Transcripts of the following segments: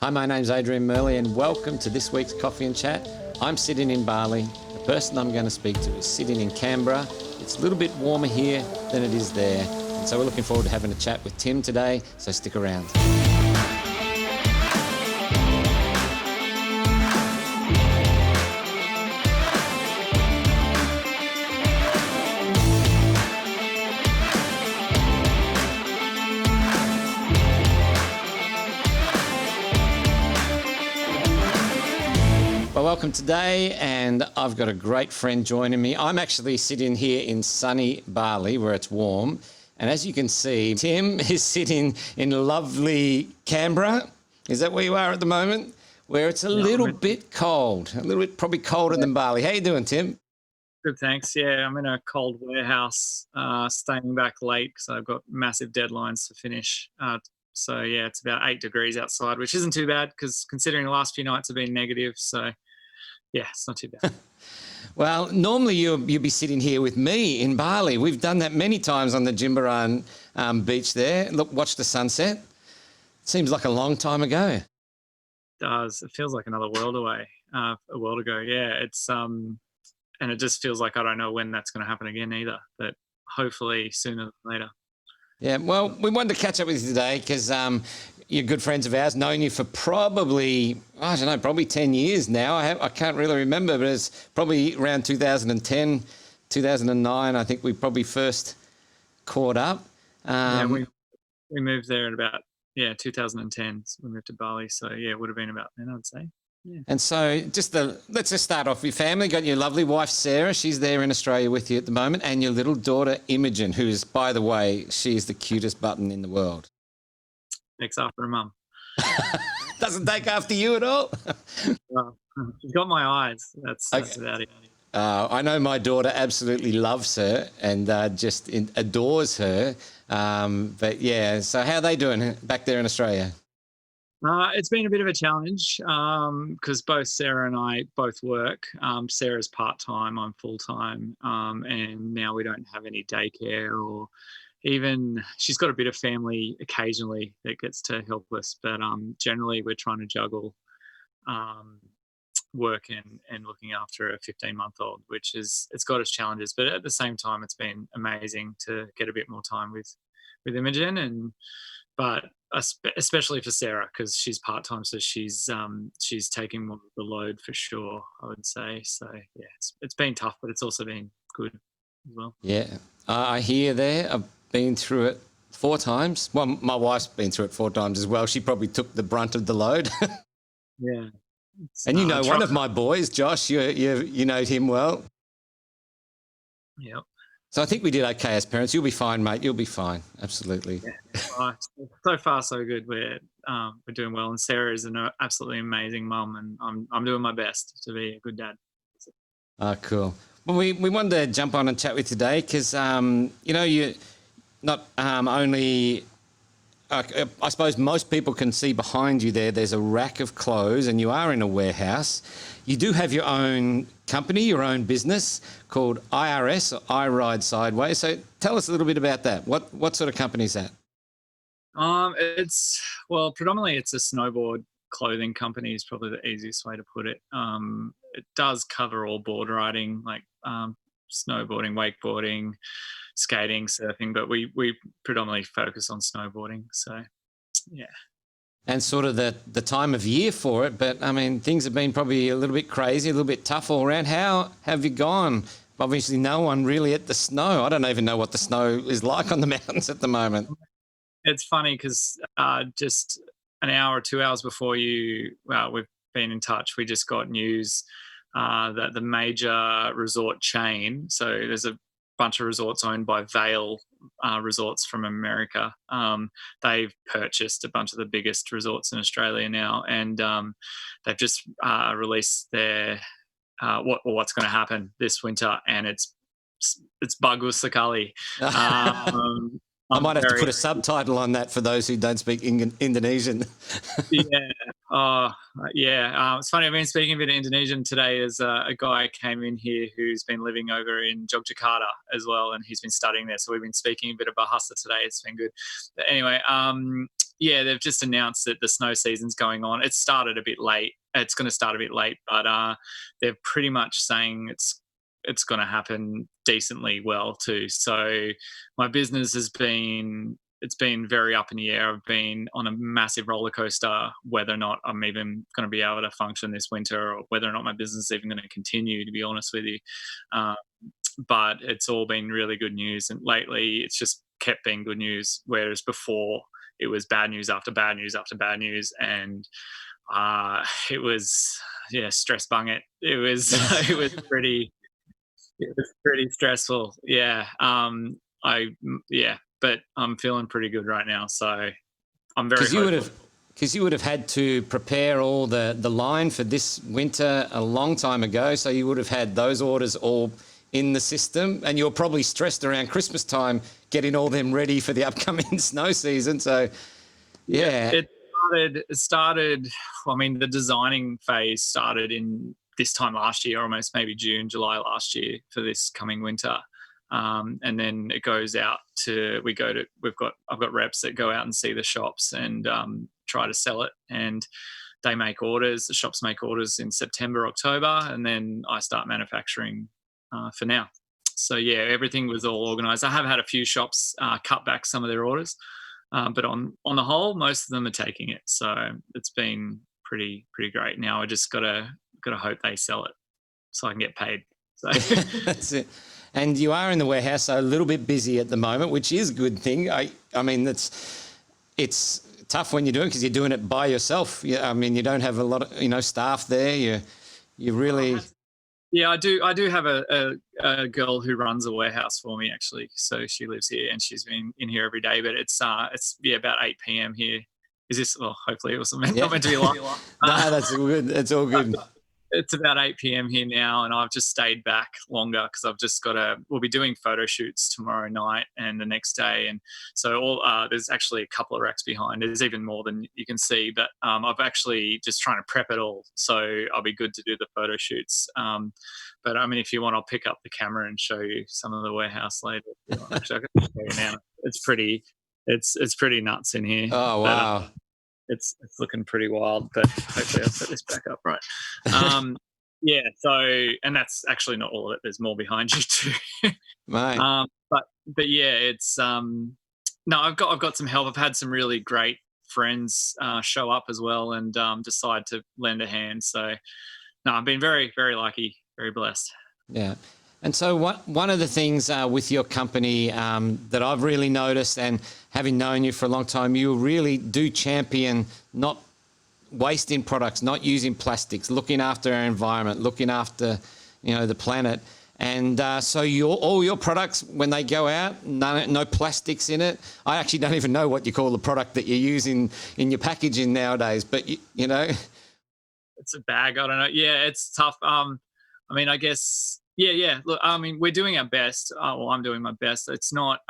Hi, my name's Adrian Murley and welcome to this week's Coffee and Chat. I'm sitting in Bali. The person I'm going to speak to is sitting in Canberra. It's a little bit warmer here than it is there. And so we're looking forward to having a chat with Tim today, so stick around. Well, welcome today, and I've got a great friend joining me. I'm actually sitting here in sunny Bali where it's warm, and as you can see, Tim is sitting in lovely Canberra. Is that where you are at the moment? Where it's a little bit cold, a little bit probably colder than Bali. How you doing, Tim? Good, thanks. Yeah, I'm in a cold warehouse, staying back late because I've got massive deadlines to finish. So yeah, it's about 8 degrees outside, which isn't too bad because considering the last few nights have been negative. So yeah, it's not too bad. Well, normally you'll be sitting here with me in Bali. We've done that many times on the Jimbaran beach there. Look, watch the sunset. Seems like a long time ago. It does. It feels like another world away, a world ago. Yeah, it's and it just feels like I don't know when that's going to happen again either. But hopefully sooner than later. Yeah, well, we wanted to catch up with you today because you're good friends of ours, known you for probably, I don't know, probably 10 years now. I can't really remember, but it's probably around 2010, 2009, I think we probably first caught up. Yeah, we moved there at about 2010. So we moved to Bali, so yeah, it would have been about then, I'd say. Yeah. And so let's just start off with your family. Got your lovely wife, Sarah. She's there in Australia with you at the moment. And your little daughter, Imogen, who is, by the way, she's the cutest button in the world. Takes after her mum. Doesn't take after you at all. Well, she's got my eyes. That's about it. I know my daughter absolutely loves her and just adores her. But yeah, so how are they doing back there in Australia? It's been a bit of a challenge because both Sarah and I both work. Sarah's part-time, I'm full-time, and now we don't have any daycare or even she's got a bit of family occasionally that gets to help us. But generally we're trying to juggle work and looking after a 15-month-old, which it's got its challenges. But at the same time, it's been amazing to get a bit more time with Imogen but especially for Sarah because she's part-time, so she's taking more of the load for sure, I would say. So yeah, it's been tough, but it's also been good as well. Yeah, I hear there. I've been through it 4 times. Well, my wife's been through it 4 times as well. She probably took the brunt of the load. Yeah. And you know one of my boys, Josh, you know him well. Yep. So I think we did okay as parents. You'll be fine, mate. You'll be fine. Absolutely. Yeah. So far, so good. We're doing well, and Sarah is an absolutely amazing mum, and I'm doing my best to be a good dad. Cool. Well, we wanted to jump on and chat with you today because you not only. I suppose most people can see behind you there's a rack of clothes and you are in a warehouse. You do have your own company, your own business called IRS, or I Ride Sideways. So tell us a little bit about that. What sort of company is that? Predominantly it's a snowboard clothing company is probably the easiest way to put it. It does cover all board riding, like snowboarding, wakeboarding, skating, surfing, but we predominantly focus on snowboarding. So yeah. And sort of the time of year for it, but I mean things have been probably a little bit crazy, a little bit tough all around. How have you gone? Obviously no one really at the snow. I don't even know what the snow is like on the mountains at the moment. It's funny because just an hour or 2 hours before we've been in touch, we just got news that the major resort chain, so there's a bunch of resorts owned by Vail Resorts from America. They've purchased a bunch of the biggest resorts in Australia now, and they've just released their what's going to happen this winter, and it's bagus sekali. I might have to put a subtitle on that for those who don't speak Indonesian. It's funny. I've been speaking a bit of Indonesian today. There's a guy came in here who's been living over in Yogyakarta as well, and he's been studying there. So we've been speaking a bit of Bahasa today. It's been good. But anyway, yeah, they've just announced that the snow season's going on. It started a bit late. It's going to start a bit late, but they're pretty much saying it's going to happen decently well too. So my business has been it's been very up in the air. I've been on a massive roller coaster whether or not I'm even going to be able to function this winter, or whether or not my business is even going to continue. To be honest with you, uh, but it's all been really good news, and lately it's just kept being good news. Whereas before it was bad news after bad news after bad news, and it was stress bung it. It was it was pretty stressful. Yeah. But I'm feeling pretty good right now. So I'm very Because you would hopeful. have, because you would have had to prepare all the line for this winter a long time ago. So you would have had those orders all in the system, and you're probably stressed around Christmas time getting all them ready for the upcoming snow season. So yeah, It started, I mean, the designing phase started in this time last year, almost maybe June, July last year for this coming winter. And then it goes out to, I've got reps that go out and see the shops and try to sell it. And they make orders, the shops make orders in September, October, and then I start manufacturing for now. So yeah, everything was all organized. I have had a few shops cut back some of their orders, but on the whole, most of them are taking it. So it's been pretty great. Now I just gotta hope they sell it so I can get paid. So that's it. And you are in the warehouse, so a little bit busy at the moment, which is a good thing. I mean, it's tough when you're doing, because you're doing it by yourself. Yeah, I mean, you don't have a lot of staff there. You really. Yeah, I do. I do have a girl who runs a warehouse for me, actually. So she lives here and she's been in here every day. But it's about 8 p.m. here. Is this? Well, hopefully it wasn't not meant to be long. No, that's good. It's all good. It's about 8 p.m. here now, and I've just stayed back longer because I've just we'll be doing photo shoots tomorrow night and the next day. And so there's actually a couple of racks behind. There's even more than you can see, but I've actually just trying to prep it all. So I'll be good to do the photo shoots. But I mean, if you want, I'll pick up the camera and show you some of the warehouse later. Actually, I can show you now. It's pretty nuts in here. Oh, wow. But, it's looking pretty wild, but hopefully I'll set this back up right. Yeah, so, and that's actually not all of it. There's more behind you too. Mate. But yeah, it's no, I've got some help. I've had some really great friends show up as well and decide to lend a hand. So no, I've been very, very lucky, very blessed. Yeah. And so one of the things with your company that I've really noticed, and having known you for a long time, you really do champion not wasting products, not using plastics, looking after our environment, looking after, the planet. And so all your products, when they go out, no plastics in it. I actually don't even know what you call the product that you're using in your packaging nowadays, but you know. It's a bag. I don't know. Yeah, it's tough. I mean, I guess, yeah. Look, I mean, we're doing our best. Well, I'm doing my best. It's not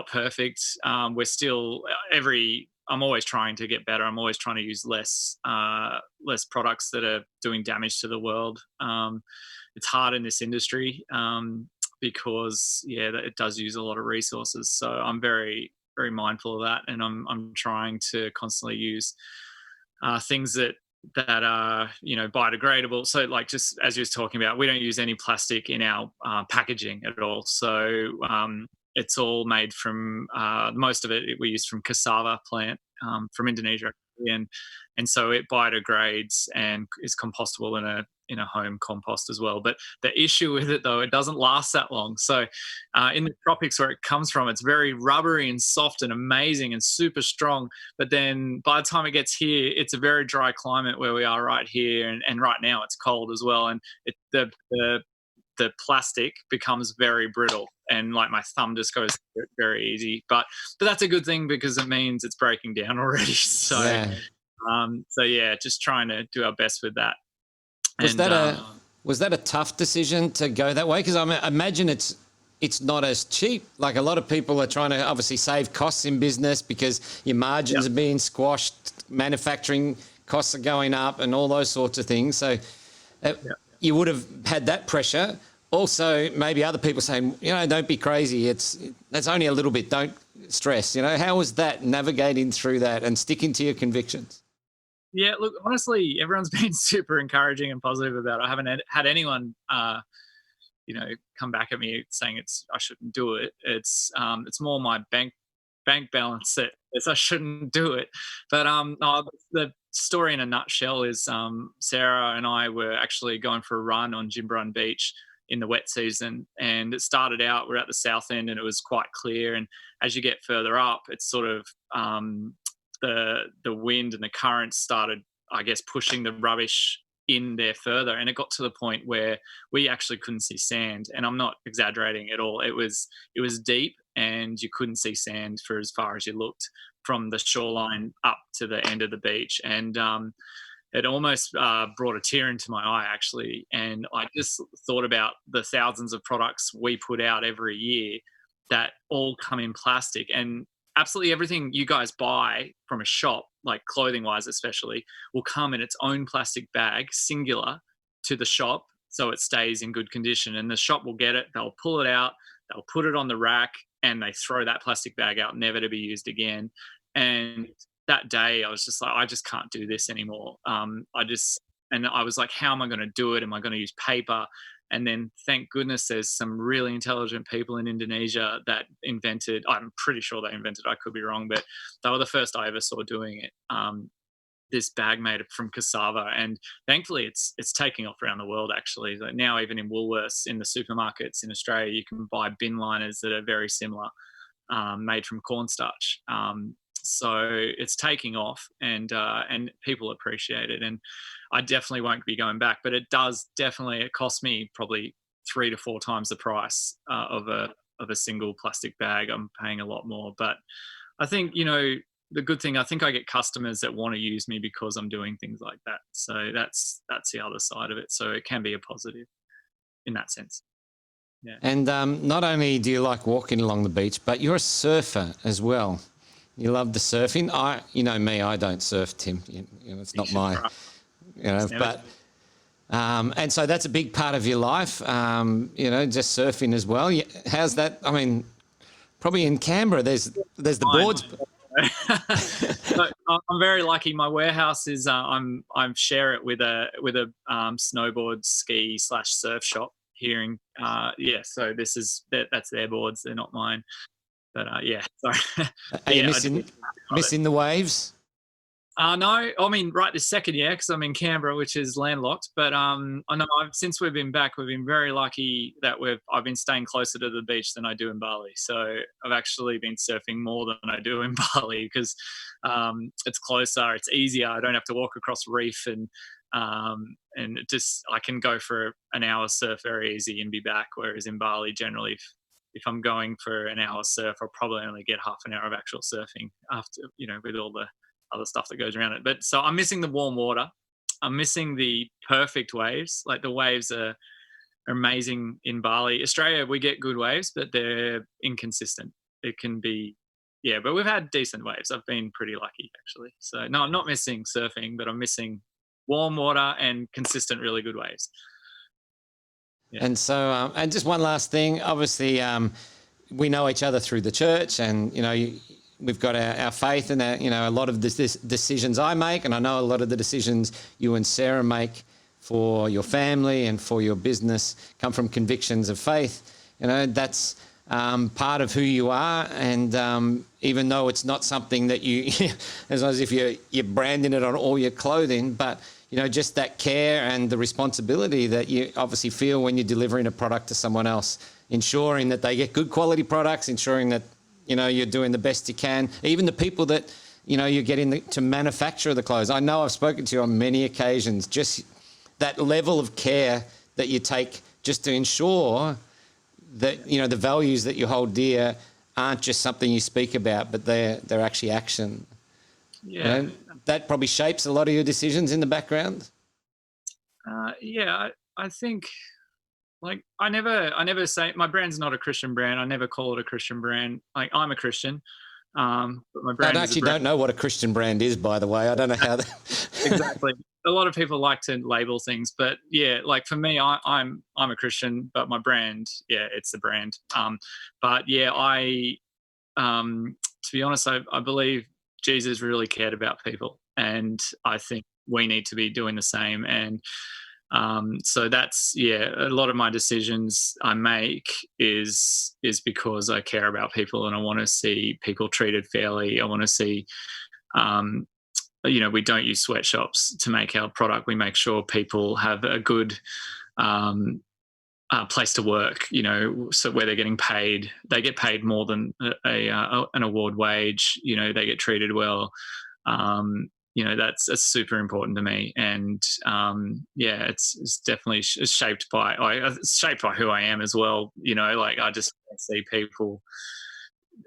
perfect. We're still I'm always trying to get better. I'm always trying to use less products that are doing damage to the world. It's hard in this industry because it does use a lot of resources. So I'm very, very mindful of that, and I'm trying to constantly use things that are biodegradable. So like, just as you was talking about, we don't use any plastic in our packaging at all. So it's all made from most of it we use from cassava plant from Indonesia, and so it biodegrades and is compostable in a home compost as well. But the issue with it, though, it doesn't last that long. So in the tropics where it comes from, it's very rubbery and soft and amazing and super strong. But then by the time it gets here, it's a very dry climate where we are right here, and right now it's cold as well, and the plastic becomes very brittle, and like my thumb just goes through it very easy. But that's a good thing because it means it's breaking down already. So just trying to do our best with that. Was that a tough decision to go that way? Because I imagine it's not as cheap. Like, a lot of people are trying to obviously save costs in business because your margins are being squashed, manufacturing costs are going up, and all those sorts of things. So you would have had that pressure. also maybe other people saying, don't be crazy. That's only a little bit. Don't stress. How was that navigating through that and sticking to your convictions? Yeah, look, honestly, everyone's been super encouraging and positive about it. I haven't had anyone, come back at me saying I shouldn't do it. It's more my bank balance that says I shouldn't do it. But no, the story in a nutshell is Sarah and I were actually going for a run on Jimbrun Beach in the wet season, and it started out, we're at the south end and it was quite clear, and as you get further up, it's sort of the wind and the currents started, I guess, pushing the rubbish in there further, and it got to the point where we actually couldn't see sand, and I'm not exaggerating at all. It was deep, and you couldn't see sand for as far as you looked from the shoreline up to the end of the beach, and it almost brought a tear into my eye, actually. And I just thought about the thousands of products we put out every year that all come in plastic, and absolutely everything you guys buy from a shop, like clothing wise especially, will come in its own plastic bag, singular, to the shop, so it stays in good condition, and the shop will get it, they'll pull it out, they'll put it on the rack, and they throw that plastic bag out, never to be used again. And that day I was just like, I just can't do this anymore. And I was like, how am I going to do it? Am I going to use paper? And then thank goodness there's some really intelligent people in Indonesia that invented, I'm pretty sure they invented, I could be wrong, but they were the first I ever saw doing it. This bag made from cassava, and thankfully it's taking off around the world, actually. Like now, even in Woolworths, in the supermarkets in Australia, you can buy bin liners that are very similar, made from cornstarch. So it's taking off, and people appreciate it, and I definitely won't be going back. But it cost me probably 3 to 4 times the price of a single plastic bag. I'm paying a lot more, but I think the good thing, I think I get customers that want to use me because I'm doing things like that. So that's the other side of it. So it can be a positive in that sense. Yeah. And not only do you like walking along the beach, but you're a surfer as well. You love the surfing. You know me, I don't surf, Tim. It's not my, but, and so that's a big part of your life, just surfing as well. How's that? I mean, probably in Canberra, there's the boards. So, I'm very lucky. My warehouse is, I'm share it with a snowboard, ski / surf shop here in, so that's their boards. They're not mine. But sorry. Are you missing the waves? No, I mean right this second, because I'm in Canberra, which is landlocked. But I know since we've been back, we've been very lucky that I've been staying closer to the beach than I do in Bali. So I've actually been surfing more than I do in Bali because it's closer, it's easier. I don't have to walk across reef, and I can go for an hour surf very easy and be back. Whereas in Bali, generally, if I'm going for an hour surf, I'll probably only get half an hour of actual surfing after, with all the other stuff that goes around it. But so I'm missing the warm water. I'm missing the perfect waves. Like the waves are amazing in Bali. Australia, we get good waves, but they're inconsistent. It can be, but we've had decent waves. I've been pretty lucky, actually. So no, I'm not missing surfing, but I'm missing warm water and consistent, really good waves. Yeah. And so, and just one last thing, obviously, we know each other through the church, and, we've got our faith, and a lot of the decisions I make, and I know a lot of the decisions you and Sarah make for your family and for your business come from convictions of faith. That's part of who you are, and even though it's not something that it's not as if you're branding it on all your clothing, but just that care and the responsibility that you obviously feel when you're delivering a product to someone else, ensuring that they get good quality products, ensuring that, you're doing the best you can. Even the people that, you're getting to manufacture the clothes. I know I've spoken to you on many occasions, just that level of care that you take just to ensure that, the values that you hold dear aren't just something you speak about, but they're actually action. Yeah. That probably shapes a lot of your decisions in the background. I think, like, I never say my brand's not a Christian brand. I never call it a Christian brand. Like, I'm a Christian, but my brand I actually don't know what a Christian brand is, by the way. I don't know how that. Exactly. a lot of people like to label things, but yeah, like for me, I'm a Christian, but my brand, yeah, it's the brand. But yeah, to be honest, I believe Jesus really cared about people, and I think we need to be doing the same. And so that's, yeah, a lot of my decisions I make is because I care about people and I want to see people treated fairly. I want to see, um, we don't use sweatshops to make our product. We make sure people have a good um, place to work. So where they're getting paid, they get paid more than an award wage. They get treated well. That's super important to me, and yeah, it's definitely it's shaped by who I am as well. Like I just see people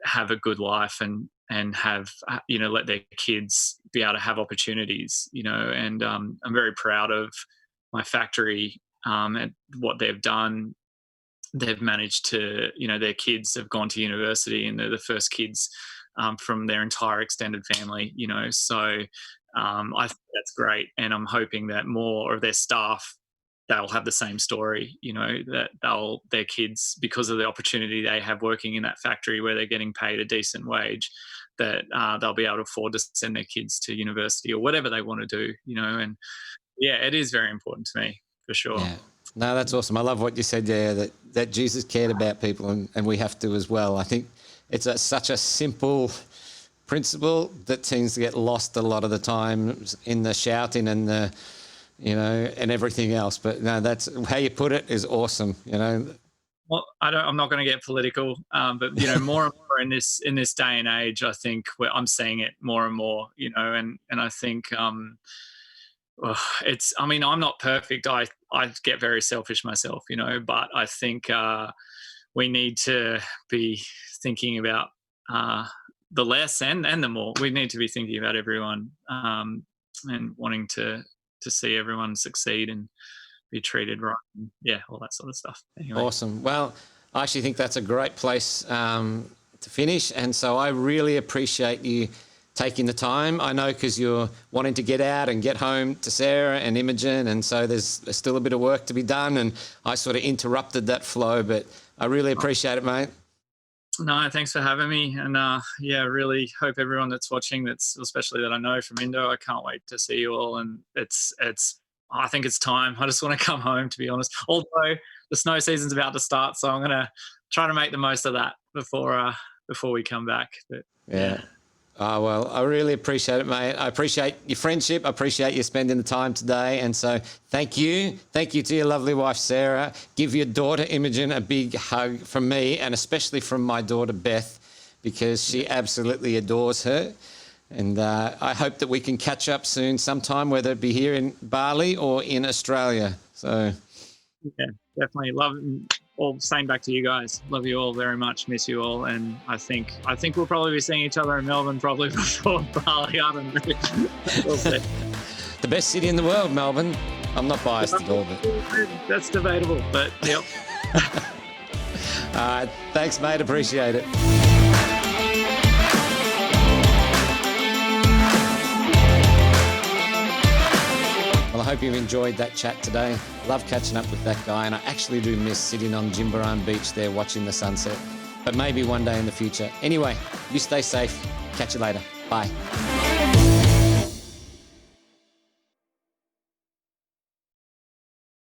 have a good life and have let their kids be able to have opportunities. And I'm very proud of my factory and what they've done. They've managed to, their kids have gone to university and they're the first kids from their entire extended family. So I think that's great, and I'm hoping that more of their staff, they'll have the same story. That their kids, because of the opportunity they have working in that factory where they're getting paid a decent wage, that they'll be able to afford to send their kids to university or whatever they want to do. And yeah, it is very important to me for sure. Yeah. No, that's awesome. I love what you said there, that Jesus cared about people, and we have to as well. I think it's such a simple principle that seems to get lost a lot of the time in the shouting and the, and everything else. But no, that's how you put it is awesome. Well, I'm not going to get political, but more and more in this day and age, I think I'm seeing it more and more. And I think it's. I mean, I'm not perfect. I get very selfish myself, but I think we need to be thinking about the less and the more. We need to be thinking about everyone and wanting to see everyone succeed and be treated right. And, yeah, all that sort of stuff. Anyway. Awesome. Well, I actually think that's a great place to finish. And so I really appreciate you taking the time. I know because you're wanting to get out and get home to Sarah and Imogen, and so there's still a bit of work to be done, and I sort of interrupted that flow, but I really appreciate it, mate. No, thanks for having me. And yeah, really hope everyone that's watching, that's especially that I know from Indo, I can't wait to see you all. And I think it's time. I just want to come home, to be honest. Although the snow season's about to start, so I'm going to try to make the most of that before we come back. But yeah. Oh, well, I really appreciate it, mate. I appreciate your friendship. I appreciate you spending the time today. And so thank you. Thank you to your lovely wife, Sarah. Give your daughter, Imogen, a big hug from me, and especially from my daughter, Beth, because she absolutely adores her. And I hope that we can catch up soon sometime, whether it be here in Bali or in Australia. So yeah, definitely love it. All same back to you guys. Love you all very much. Miss you all, and I think we'll probably be seeing each other in Melbourne probably before Bali. I don't know. We'll see. The best city in the world, Melbourne. I'm not biased at all, but that's debatable. But yep. All right, thanks, mate. Appreciate it. Well, I hope you enjoyed that chat today. Love catching up with that guy, and I actually do miss sitting on Jimbaran Beach there watching the sunset. But maybe one day in the future. Anyway, you stay safe. Catch you later. Bye.